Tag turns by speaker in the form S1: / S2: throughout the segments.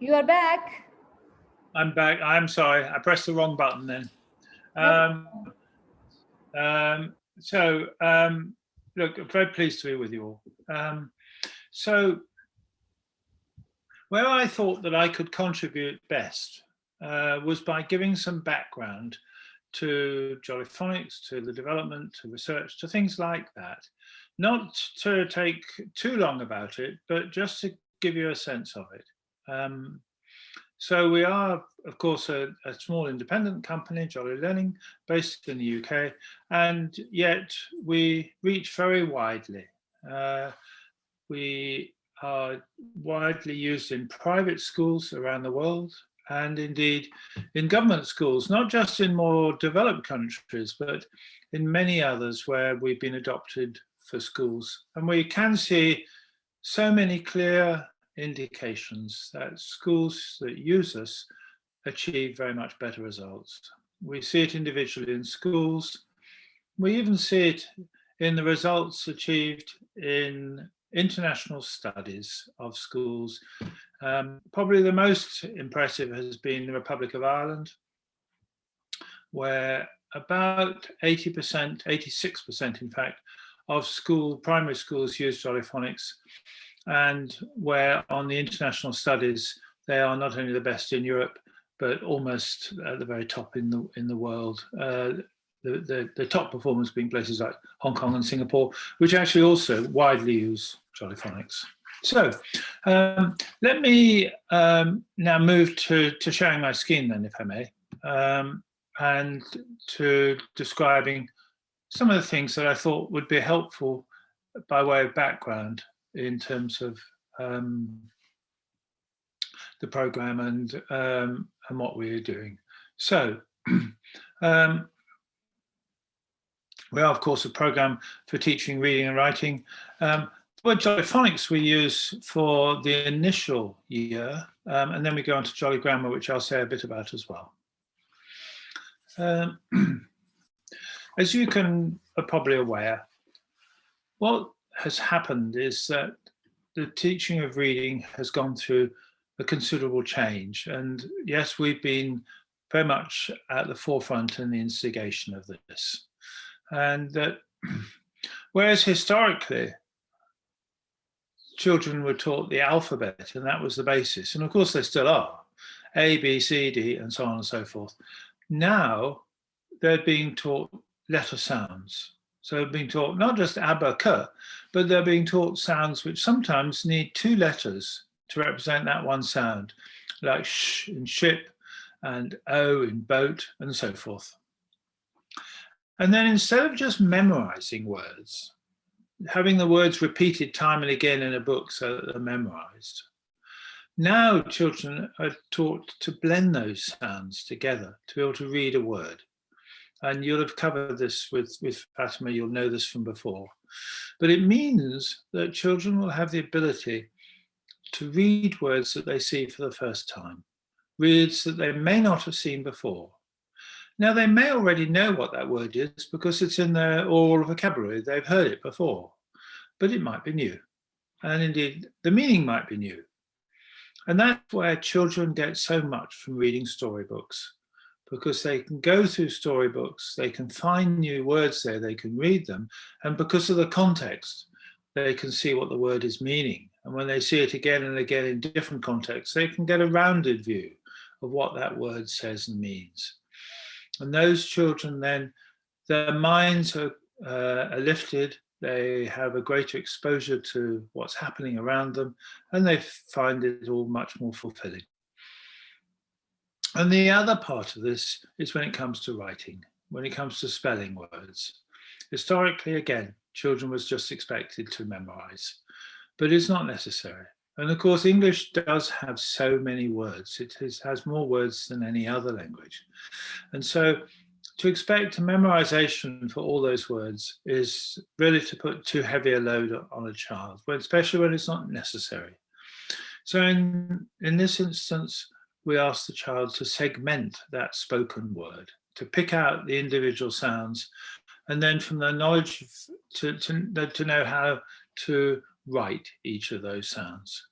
S1: You are back.
S2: I'm back. I'm sorry. I pressed the wrong button then. Look, I'm very pleased to be with you all. So where I thought that I could contribute best was by giving some background to Jolly Phonics, to the development, to research, to things like that. Not to take too long about it, but just to give you a sense of it. So we are, of course, a small independent company, Jolly Learning, based in the UK, and yet we reach very widely. We are widely used in private schools around the world, and indeed in government schools, not just in more developed countries, but in many others where we've been adopted for schools. And we can see so many clear indications that schools that use us achieve very much better results. We see it individually in schools. We even see it in the results achieved in international studies of schools. Probably the most impressive has been the Republic of Ireland, where about 80%, 86% in fact, of primary schools use Jolly Phonics, and where on the international studies, they are not only the best in Europe, but almost at the very top in the world. The top performers being places like Hong Kong and Singapore, which actually also widely use Jolly Phonics. So let me now move to sharing my screen then, if I may, and to describing some of the things that I thought would be helpful by way of background in terms of the program and what we are doing. So we are, of course, a program for teaching reading and writing. The word Jolly Phonics we use for the initial year, and then we go on to Jolly Grammar, which I'll say a bit about as well. As you are probably aware, what has happened is that the teaching of reading has gone through a considerable change. And yes, we've been very much at the forefront in the instigation of this. And that whereas historically, children were taught the alphabet, and that was the basis. And of course, they still are, A, B, C, D, and so on and so forth. Now, they're being taught letter sounds. So they're being taught not just abba, k, but they're being taught sounds which sometimes need two letters to represent that one sound, like sh in ship and o in boat and so forth. And then instead of just memorizing words, having the words repeated time and again in a book so that they're memorized, now children are taught to blend those sounds together to be able to read a word. And you'll have covered this with Fatima, you'll know this from before. But it means that children will have the ability to read words that they see for the first time, words that they may not have seen before. Now, they may already know what that word is because it's in their oral vocabulary, they've heard it before, but it might be new. And indeed, the meaning might be new. And that's where children get so much from reading storybooks, because they can go through storybooks, they can find new words there, they can read them, and because of the context, they can see what the word is meaning. And when they see it again and again in different contexts, they can get a rounded view of what that word says and means. And those children then, their minds are lifted, they have a greater exposure to what's happening around them, and they find it all much more fulfilling. And the other part of this is when it comes to writing, when it comes to spelling words. Historically, again, children was just expected to memorize, but it's not necessary. And of course, English does have so many words. It has more words than any other language. And so to expect a memorization for all those words is really to put too heavy a load on a child, especially when it's not necessary. So in this instance, we ask the child to segment that spoken word, to pick out the individual sounds, and then from their knowledge to know how to write each of those sounds.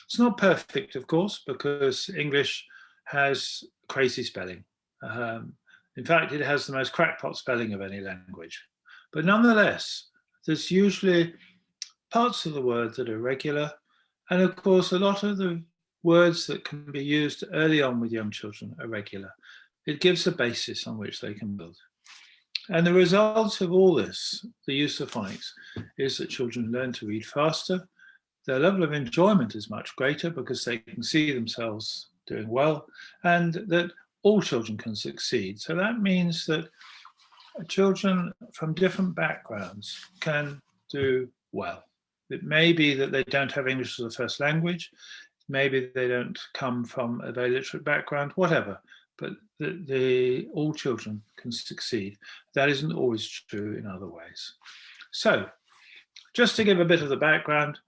S2: It's not perfect, of course, because English has crazy spelling. In fact, it has the most crackpot spelling of any language. But nonetheless, there's usually parts of the word that are regular. And of course, a lot of the words that can be used early on with young children are regular. It gives a basis on which they can build. And the result of all this, the use of phonics, is that children learn to read faster. Their level of enjoyment is much greater because they can see themselves doing well, and that all children can succeed. So that means that children from different backgrounds can do well. It may be that they don't have English as a first language, maybe they don't come from a very literate background, whatever, but all children can succeed. That isn't always true in other ways. So, just to give a bit of the background,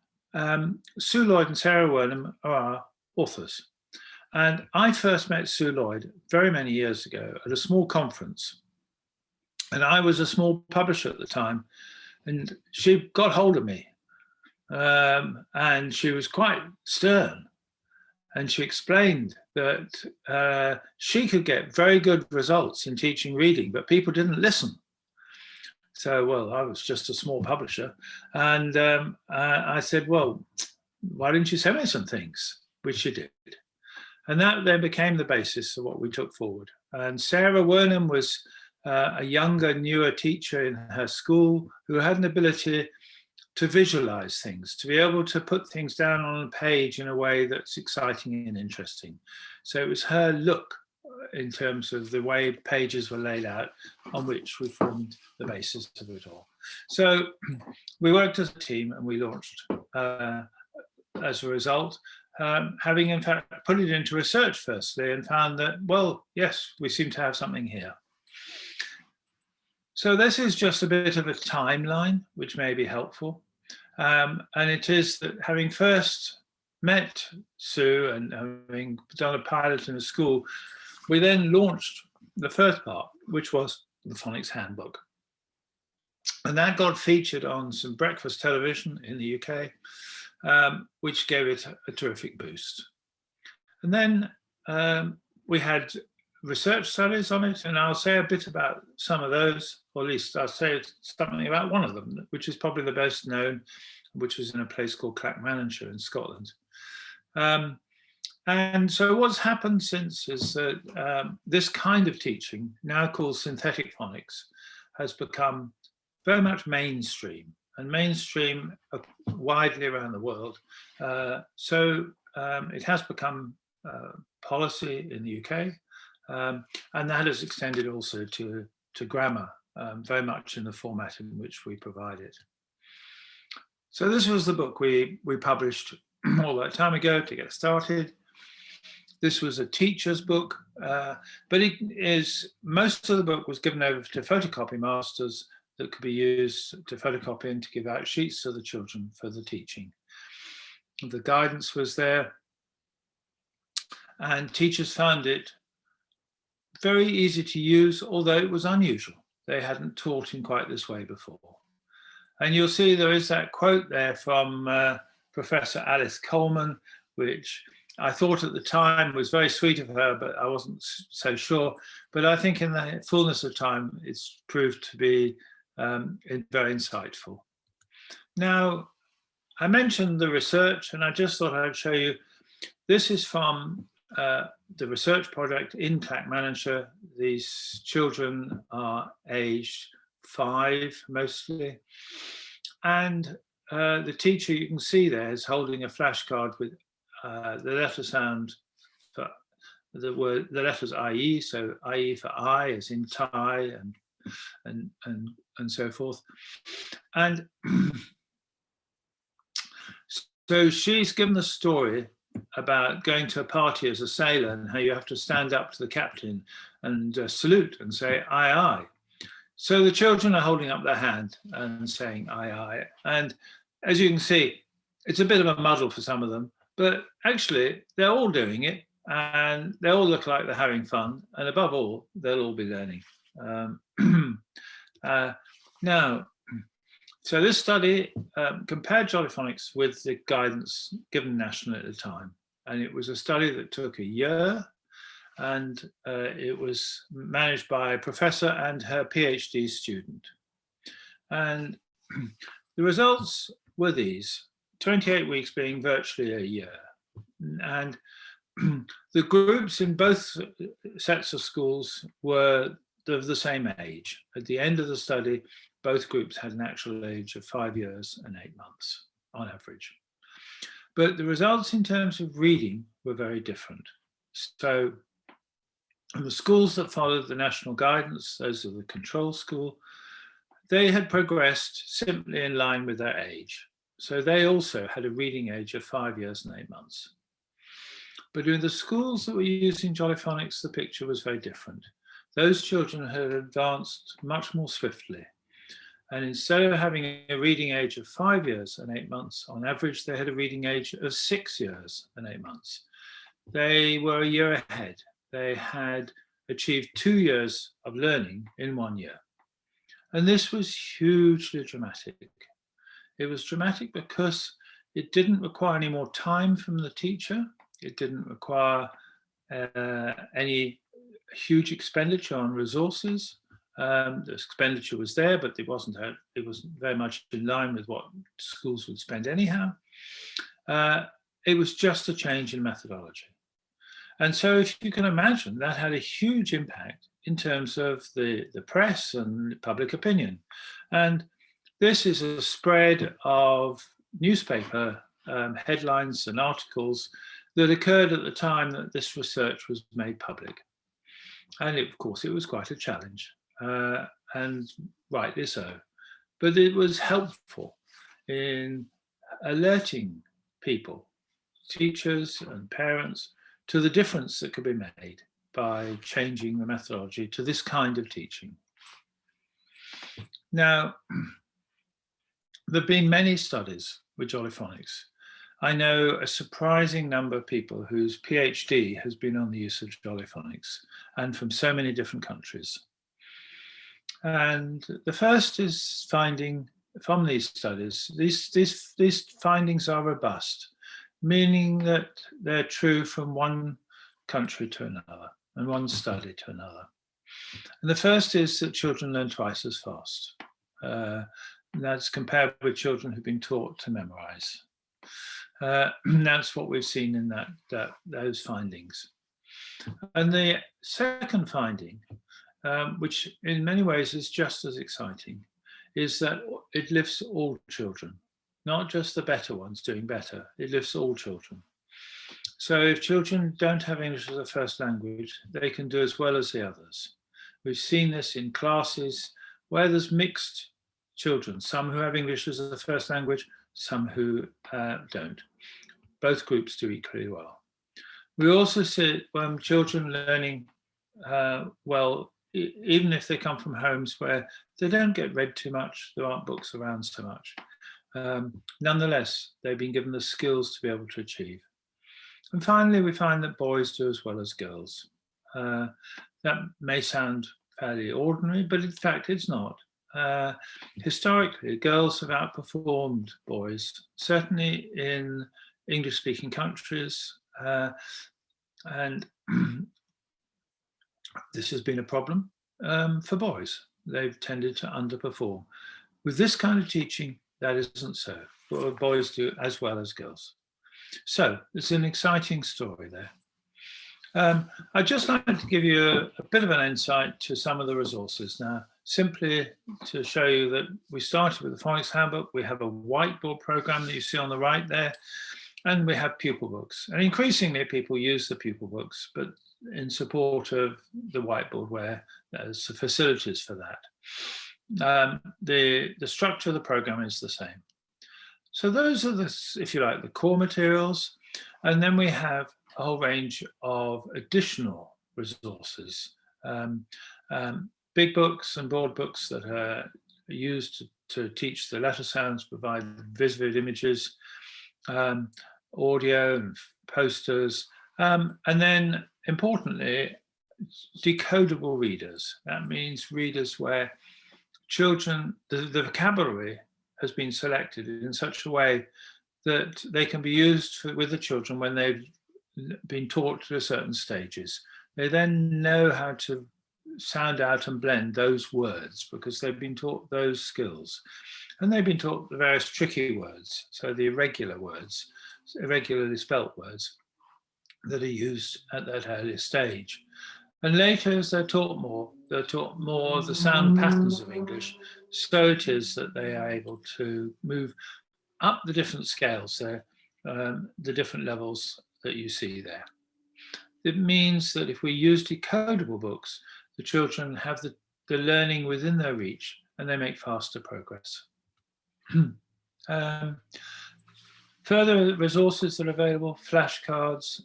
S2: Sue Lloyd and Sarah Wernham are our authors. And I first met Sue Lloyd very many years ago at a small conference. And I was a small publisher at the time, and she got hold of me. And she was quite stern. And she explained that she could get very good results in teaching reading, but people didn't listen. So, well, I was just a small publisher. And I said, well, why didn't you send me some things? Which she did. And that then became the basis of what we took forward. And Sarah Wernham was a younger, newer teacher in her school who had an ability to visualize things, to be able to put things down on a page in a way that's exciting and interesting. So it was her look in terms of the way pages were laid out on which we formed the basis of it all. So we worked as a team and we launched as a result, having in fact put it into research firstly and found that, well, yes, we seem to have something here. So this is just a bit of a timeline, which may be helpful. And it is that having first met Sue and having done a pilot in a school, we then launched the first part, which was the Phonics Handbook. And that got featured on some breakfast television in the UK, which gave it a terrific boost. And then we had research studies on it, and I'll say a bit about some of those, or at least I'll say something about one of them, which is probably the best known, which was in a place called Clackmannanshire in Scotland. And so what's happened since is that this kind of teaching, now called synthetic phonics, has become very much mainstream, and mainstream widely around the world. So it has become policy in the UK, and that has extended also to grammar, very much in the format in which we provide it. So this was the book we published all that time ago to get started. This was a teacher's book, but it is, most of the book was given over to photocopy masters that could be used to photocopy and to give out sheets to the children for the teaching. The guidance was there, and teachers found it very easy to use, although it was unusual. They hadn't taught in quite this way before. And you'll see there is that quote there from Professor Alice Coleman, which I thought at the time was very sweet of her, but I wasn't so sure. But I think in the fullness of time, it's proved to be very insightful. Now, I mentioned the research, and I just thought I'd show you. This is from the research project in Clackmannanshire. These children are aged 5 mostly. And the teacher, you can see there, is holding a flashcard with the letter sound for the letters IE, so IE for I as in tie and so forth. And so she's given the story about going to a party as a sailor and how you have to stand up to the captain and salute and say aye aye. So the children are holding up their hand and saying aye aye. And as you can see, it's a bit of a muddle for some of them, but actually they're all doing it and they all look like they're having fun. And above all, they'll all be learning. Now, So this study compared Jolly Phonics with the guidance given nationally at the time. And it was a study that took a year, and it was managed by a professor and her PhD student. And the results were these: 28 weeks being virtually a year. And the groups in both sets of schools were of the same age. At the end of the study, both groups had an actual age of 5 years and 8 months on average. But the results in terms of reading were very different. So the schools that followed the national guidance, those of the control school, they had progressed simply in line with their age. So they also had a reading age of 5 years and 8 months. But in the schools that were using Jolly Phonics, the picture was very different. Those children had advanced much more swiftly. And instead of having a reading age of 5 years and 8 months, on average, they had a reading age of 6 years and 8 months. They were a year ahead. They had achieved 2 years of learning in 1 year. And this was hugely dramatic. It was dramatic because it didn't require any more time from the teacher. It didn't require any huge expenditure on resources. The expenditure was there, but it wasn't very much in line with what schools would spend anyhow. It was just a change in methodology. And so if you can imagine, that had a huge impact in terms of the press and public opinion. And this is a spread of newspaper headlines and articles that occurred at the time that this research was made public. And of course, it was quite a challenge, and rightly so. But it was helpful in alerting people, teachers and parents, to the difference that could be made by changing the methodology to this kind of teaching. Now, there have been many studies with Jolly Phonics. I know a surprising number of people whose PhD has been on the use of Jolly Phonics, and from so many different countries. And the first is finding from these studies, these findings are robust, meaning that they're true from one country to another and one study to another. And the first is that children learn twice as fast. That's compared with children who've been taught to memorize. That's what we've seen in those findings. And the second finding, which in many ways is just as exciting, is that it lifts all children, not just the better ones doing better. It lifts all children. So if children don't have English as a first language, they can do as well as the others. We've seen this in classes where there's mixed children, some who have English as a first language, some who don't. Both groups do equally well. We also see children learning well, even if they come from homes where they don't get read too much, there aren't books around so much. Nonetheless, they've been given the skills to be able to achieve. And finally, we find that boys do as well as girls. That may sound fairly ordinary, but in fact, it's not. Historically, girls have outperformed boys, certainly in English-speaking countries, and this has been a problem for boys. They've tended to underperform. With this kind of teaching, that isn't so. Boys do as well as girls. So it's an exciting story there. I'd just like to give you a bit of an insight to some of the resources now, simply to show you that we started with the Phonics Handbook. We have a whiteboard program that you see on the right there, and we have pupil books. And increasingly people use the pupil books, but in support of the whiteboard where there's facilities for that. The structure of the program is the same. So those are the, if you like, the core materials. And then we have a whole range of additional resources, big books and board books that are used to teach the letter sounds, provide vivid images, audio and posters, and then importantly, decodable readers. That means readers where children, the vocabulary has been selected in such a way that they can be used with the children when they've been taught to certain stages. They then know how to sound out and blend those words because they've been taught those skills. And they've been taught the various tricky words, so the irregular words, irregularly spelt words that are used at that early stage. And later, as they're taught more of the sound patterns of English. So it is that they are able to move up the different scales there, the different levels that you see there. It means that if we use decodable books, the children have the learning within their reach and they make faster progress. Further resources that are available, flashcards,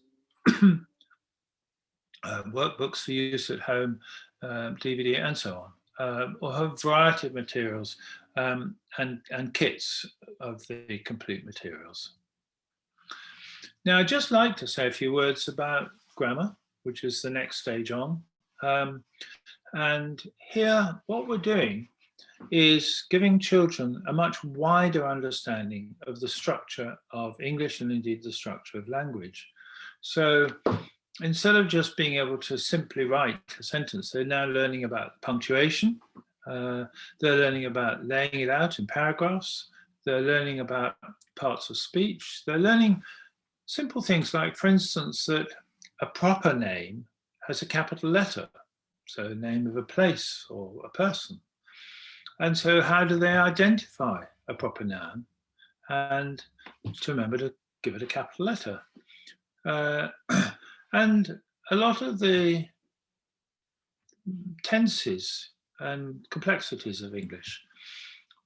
S2: workbooks for use at home, DVD, and so on, or a variety of materials and kits of the complete materials. Now, I'd just like to say a few words about grammar, which is the next stage on. And here, what we're doing is giving children a much wider understanding of the structure of English and indeed the structure of language. So instead of just being able to simply write a sentence, they're now learning about punctuation. They're learning about laying it out in paragraphs. They're learning about parts of speech. They're learning simple things like, for instance, that a proper name has a capital letter, so the name of a place or a person. And so how do they identify a proper noun? And to remember to give it a capital letter. And a lot of the tenses and complexities of English.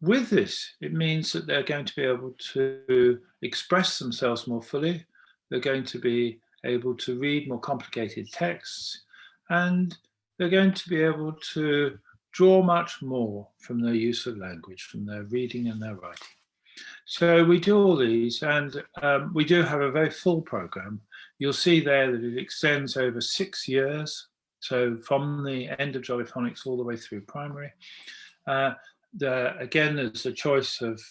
S2: With this, it means that they're going to be able to express themselves more fully. They're going to be able to read more complicated texts, and they're going to be able to draw much more from their use of language, from their reading and their writing. So we do all these, and we do have a very full program. You'll see there that it extends over 6 years. So from the end of Jolly Phonics all the way through primary. Again, there's a choice of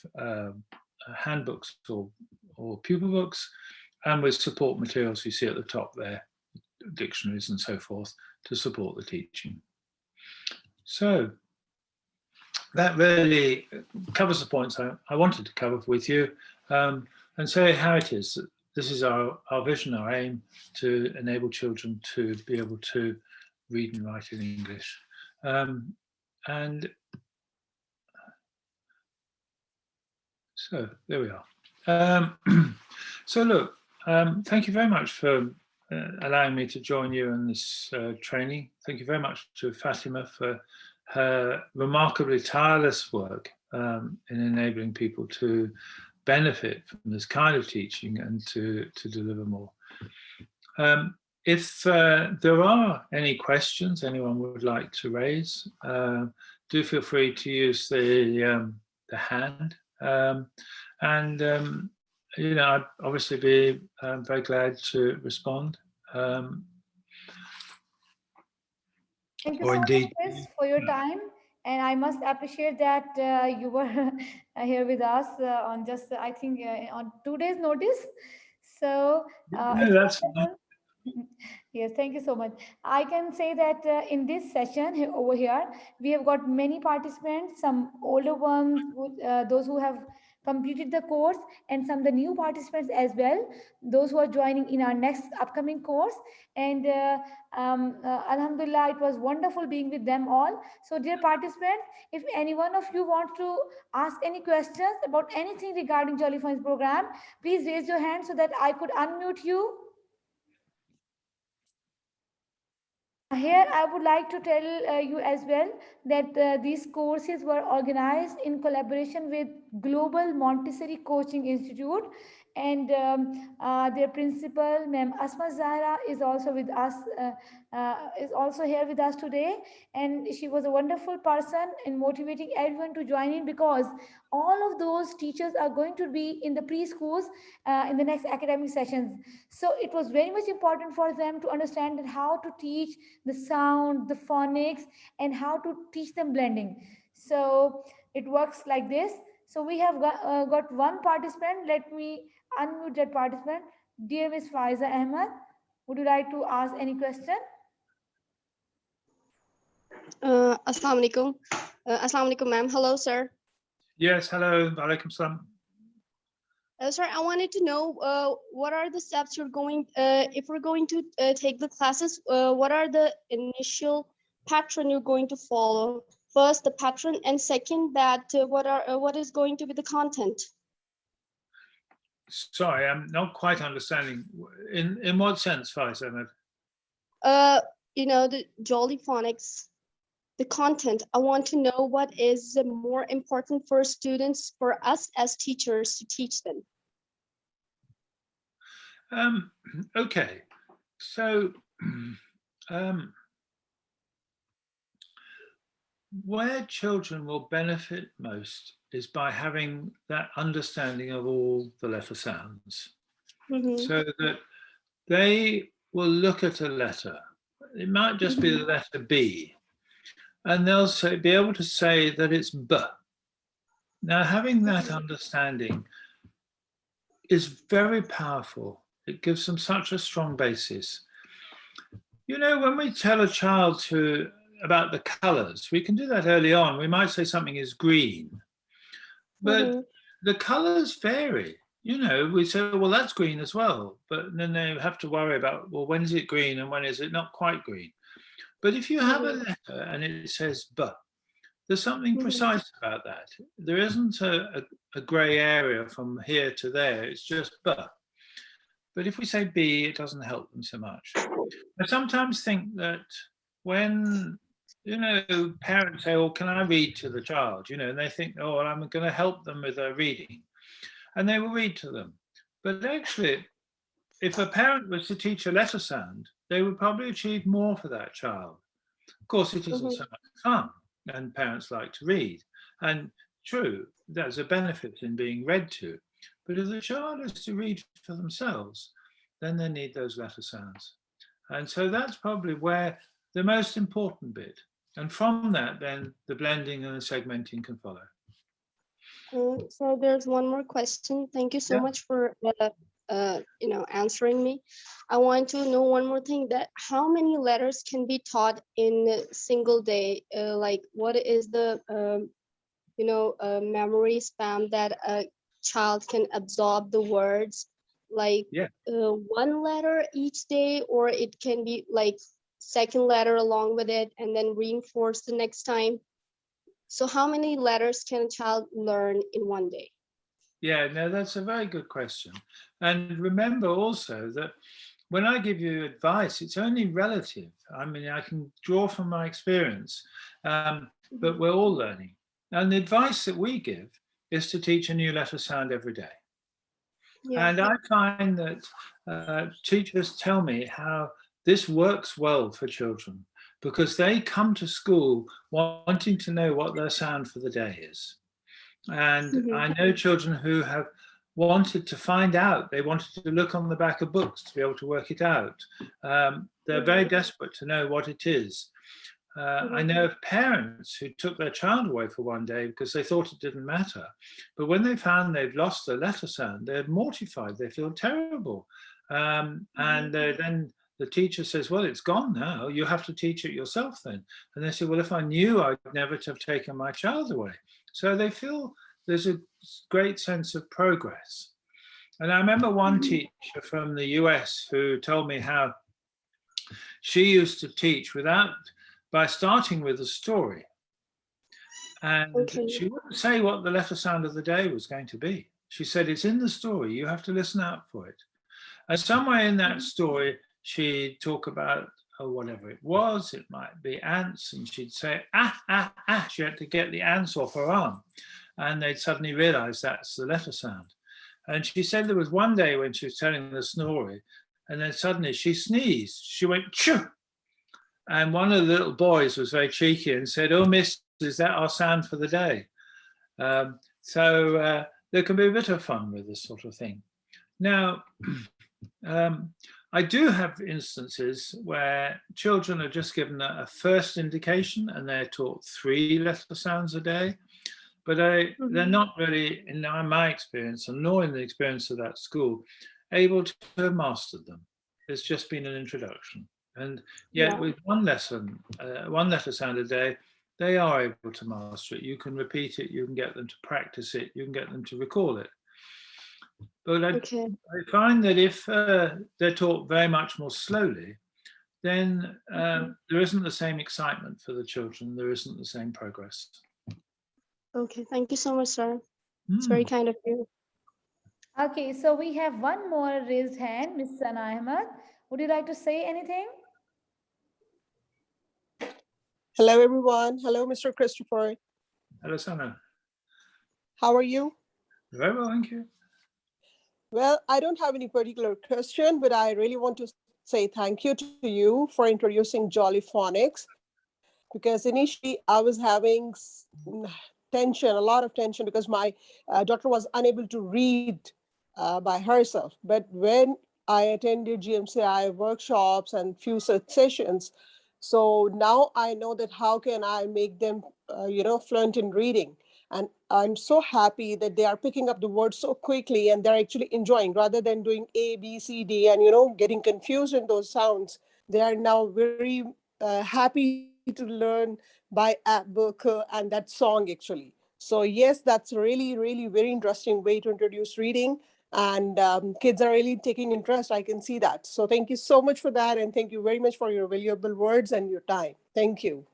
S2: handbooks or pupil books, and with support materials you see at the top there, dictionaries and so forth, to support the teaching. So that really covers the points I wanted to cover with you, and say how it is. This is our vision, our aim, to enable children to be able to read and write in English. And so there we are. So look, thank you very much for allowing me to join you in this training. Thank you very much to Fatima for her remarkably tireless work in enabling people to benefit from this kind of teaching and to deliver more. If there are any questions anyone would like to raise, do feel free to use the hand. You know, I'd obviously be very glad to respond.
S1: Thank you so much, Chris, for your time. And I must appreciate that you were here with us on just, I think, on 2 days' notice. So
S2: No,
S1: it's
S2: that's fine.
S1: wonderful. Yes, thank you so much. I can say that in this session over here, we have got many participants, some older ones, those who have completed the course, and some the new participants as well, those who are joining in our next upcoming course. And Alhamdulillah, it was wonderful being with them all. So, dear participants, if any one of you want to ask any questions about anything regarding Jolly Funds program, please raise your hand so that I could unmute you. Here, I would like to tell you as well that these courses were organized in collaboration with Global Montessori Coaching Institute, and their principal, Ma'am Asma Zahra, is also with us. Is also here with us today, and she was a wonderful person in motivating everyone to join in, because all of those teachers are going to be in the preschools in the next academic sessions. So it was very much important for them to understand that how to teach the sound, the phonics, and how to teach them blending. So it works like this. So we have got one participant. Let me unmute that participant. Dear Miss Faiza Ahmed, would you like to ask any question?
S3: Assalamu alaikum. Assalamu alaikum, ma'am. Hello, sir.
S2: Yes, hello, alaikum salam.
S3: Sir, I wanted to know what are the steps you're going, if we're going to take the classes, what are the initial pattern you're going to follow? First, the pattern, and second, that what is going to be the content?
S2: Sorry, I'm not quite understanding. In what sense, Faiz Ahmed?
S3: The Jolly Phonics, the content. I want to know what is more important for students, for us as teachers to teach them.
S2: Okay, so where children will benefit most is by having that understanding of all the letter sounds, so that they will look at a letter. It might just be the letter B, and they'll be able to say that it's B. Now, having that understanding is very powerful. It gives them such a strong basis. You know, when we tell a child about the colors, we can do that early on. We might say something is green, but the colors vary. You know, we say, well, that's green as well. But then they have to worry about, well, when is it green and when is it not quite green? But if you have a letter and it says B, there's something precise about that. There isn't a grey area from here to there. It's just B. But if we say B, it doesn't help them so much. I sometimes think that when, parents say, oh, can I read to the child? And they think, oh, well, I'm going to help them with their reading. And they will read to them. But actually, if a parent was to teach a letter sound, they would probably achieve more for that child. Of course, it isn't so much fun, and parents like to read. And true, there's a benefit in being read to. But if the child is to read for themselves, then they need those letter sounds. And so that's probably where the most important bit. And from that, then the blending and the segmenting can follow.
S3: So there's one more question. Thank you so much for answering me. I want to know one more thing, that how many letters can be taught in a single day? Like what is the memory span that a child can absorb the words? Like one letter each day, or it can be like second letter along with it and then reinforce the next time. So how many letters can a child learn in one day?
S2: Yeah, no, that's a very good question. And remember also that when I give you advice, it's only relative. I mean, I can draw from my experience, but we're all learning. And the advice that we give is to teach a new letter sound every day. Yeah. And I find that teachers tell me how this works well for children, because they come to school wanting to know what their sound for the day is. And I know children who have wanted to find out. They wanted to look on the back of books to be able to work it out. They're very desperate to know what it is. I know of parents who took their child away for one day because they thought it didn't matter. But when they found they've lost the letter sound, they're mortified. They feel terrible. And then the teacher says, well, it's gone now. You have to teach it yourself then. And they say, well, if I knew, I'd never have taken my child away. So they feel there's a great sense of progress. And I remember one teacher from the US who told me how she used to teach by starting with a story. And she wouldn't say what the letter sound of the day was going to be. She said, it's in the story. You have to listen out for it. And somewhere in that story, she'd talk about whatever it was. It might be ants. And she'd say, ah, ah, ah. She had to get the ants off her arm. And they'd suddenly realize that's the letter sound. And she said there was one day when she was telling the story, and then suddenly she sneezed. She went, choo. And one of the little boys was very cheeky and said, oh, miss, is that our sound for the day? So there can be a bit of fun with this sort of thing. Now, I do have instances where children are just given a first indication and they're taught 3 letter sounds a day. but they're not really, in my experience, and nor in the experience of that school, able to have mastered them. It's just been an introduction. And yet with one lesson, one letter sound a day, they are able to master it. You can repeat it, you can get them to practice it, you can get them to recall it. But I find that if they're taught very much more slowly, then there isn't the same excitement for the children, there isn't the same progress.
S3: Okay, thank you so much, sir. It's very kind of you.
S1: Okay, so we have one more raised hand, Ms. Sana Ahmed. Would you like to say anything?
S4: Hello, everyone. Hello, Mr. Christopher.
S2: Hello, Sana.
S4: How are you?
S2: Very well, thank you.
S4: Well, I don't have any particular question, but I really want to say thank you to you for introducing Jolly Phonics, because initially I was having tension, a lot of tension, because my daughter was unable to read by herself. But when I attended GMCI workshops and few sessions, so now I know that how can I make them, fluent in reading. And I'm so happy that they are picking up the words so quickly and they're actually enjoying rather than doing A, B, C, D, and, getting confused in those sounds. They are now very happy to learn by Handbook and that song actually. So yes, that's really, really very interesting way to introduce reading. And kids are really taking interest. I can see that. So thank you so much for that. And thank you very much for your valuable words and your time. Thank you.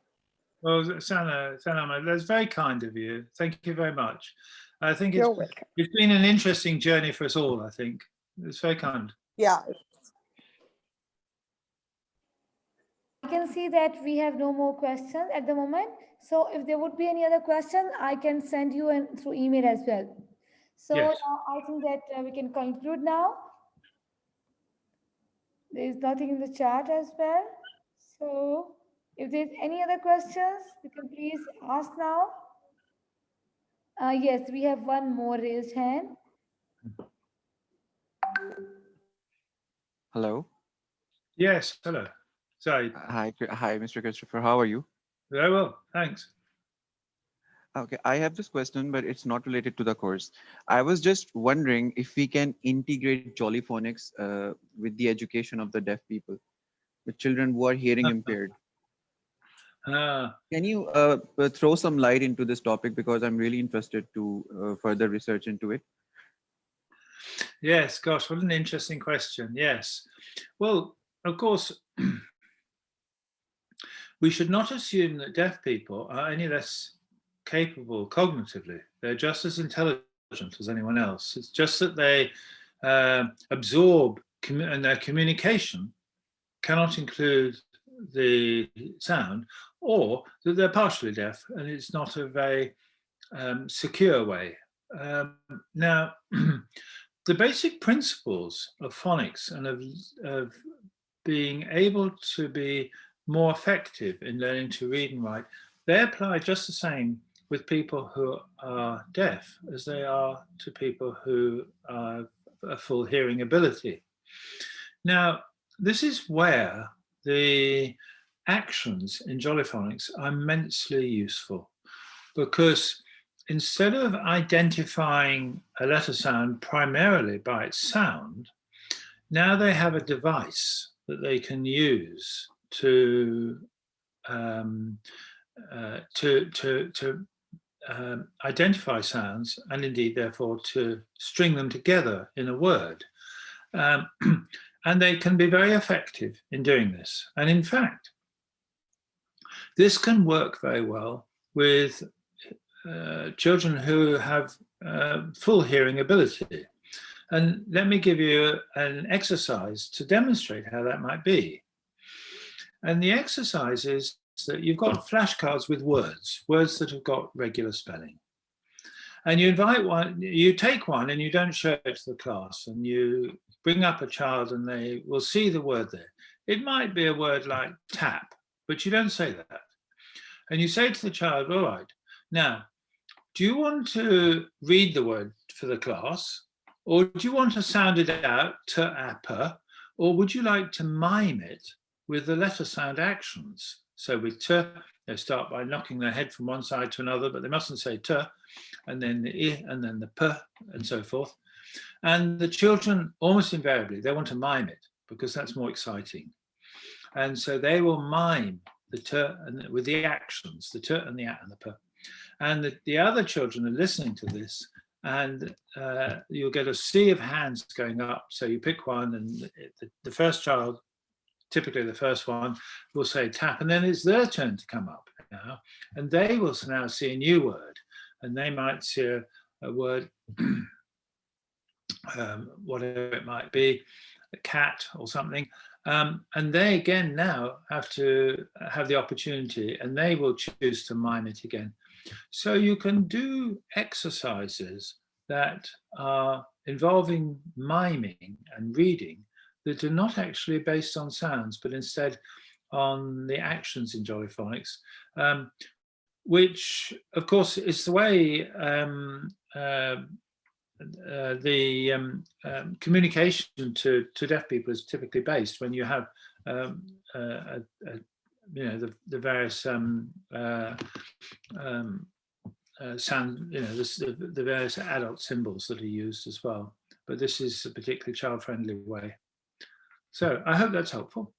S2: Well, Sana, that's very kind of you. Thank you very much. I think
S4: You're welcome.
S2: It's been an interesting journey for us all, I think. It's very kind.
S4: Yeah.
S1: I can see that we have no more questions at the moment. So if there would be any other question, I can send you through email as well. So
S2: yes.
S1: I think that we can conclude now. There is nothing in the chat as well. So if there's any other questions, you can please ask now. Yes, we have one more raised hand.
S5: Hello.
S2: Yes, hello. Sorry.
S5: Hi, Mr. Christopher. How are you?
S2: Very well, thanks.
S5: Okay, I have this question, but it's not related to the course. I was just wondering if we can integrate Jolly Phonics with the education of the deaf people, with children who are hearing impaired. Can you throw some light into this topic, because I'm really interested to further research into it?
S2: Yes, gosh, what an interesting question. Yes. Well, of course, we should not assume that deaf people are any less capable cognitively. They're just as intelligent as anyone else. It's just that they absorb and their communication cannot include the sound, or that they're partially deaf and it's not a very secure way. Now, the basic principles of phonics and of being able to be more effective in learning to read and write, they apply just the same with people who are deaf as they are to people who have a full hearing ability. Now, this is where the actions in Jolly Phonics are immensely useful, because instead of identifying a letter sound primarily by its sound, now they have a device that they can use to identify sounds, and indeed therefore to string them together in a word. And they can be very effective in doing this. And in fact, this can work very well with children who have full hearing ability. And let me give you an exercise to demonstrate how that might be. And the exercise is that you've got flashcards with words that have got regular spelling. And you invite one, you take one and you don't show it to the class, and you bring up a child and they will see the word there. It might be a word like tap, but you don't say that. And you say to the child, all right, now, do you want to read the word for the class? Or do you want to sound it out to appa? Or would you like to mime it with the letter sound actions? So with t, they start by knocking their head from one side to another, but they mustn't say t, and then the I, and then the p, and so forth. And the children, almost invariably, they want to mime it because that's more exciting. And so they will mime the t and with the actions, the t and the a and the p. And the other children are listening to this, and you'll get a sea of hands going up. So you pick one, and the first child, typically the first one, will say tap, and then it's their turn to come up now, and they will now see a new word, and they might see a word, whatever it might be, a cat or something. And they again now have to have the opportunity, and they will choose to mime it again. So you can do exercises that are involving miming and reading that are not actually based on sounds, but instead on the actions in Jolly Phonics, which of course is the way communication to deaf people is typically based when you have the various sound, the various adult symbols that are used as well. But this is a particularly child-friendly way. So I hope that's helpful.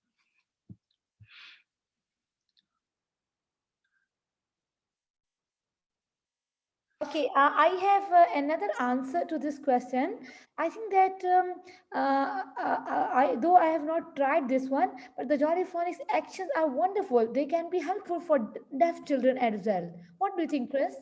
S1: Okay, I have another answer to this question. I think that though I have not tried this one, but the Jolly actions are wonderful. They can be helpful for deaf children as well. What do you think, Chris?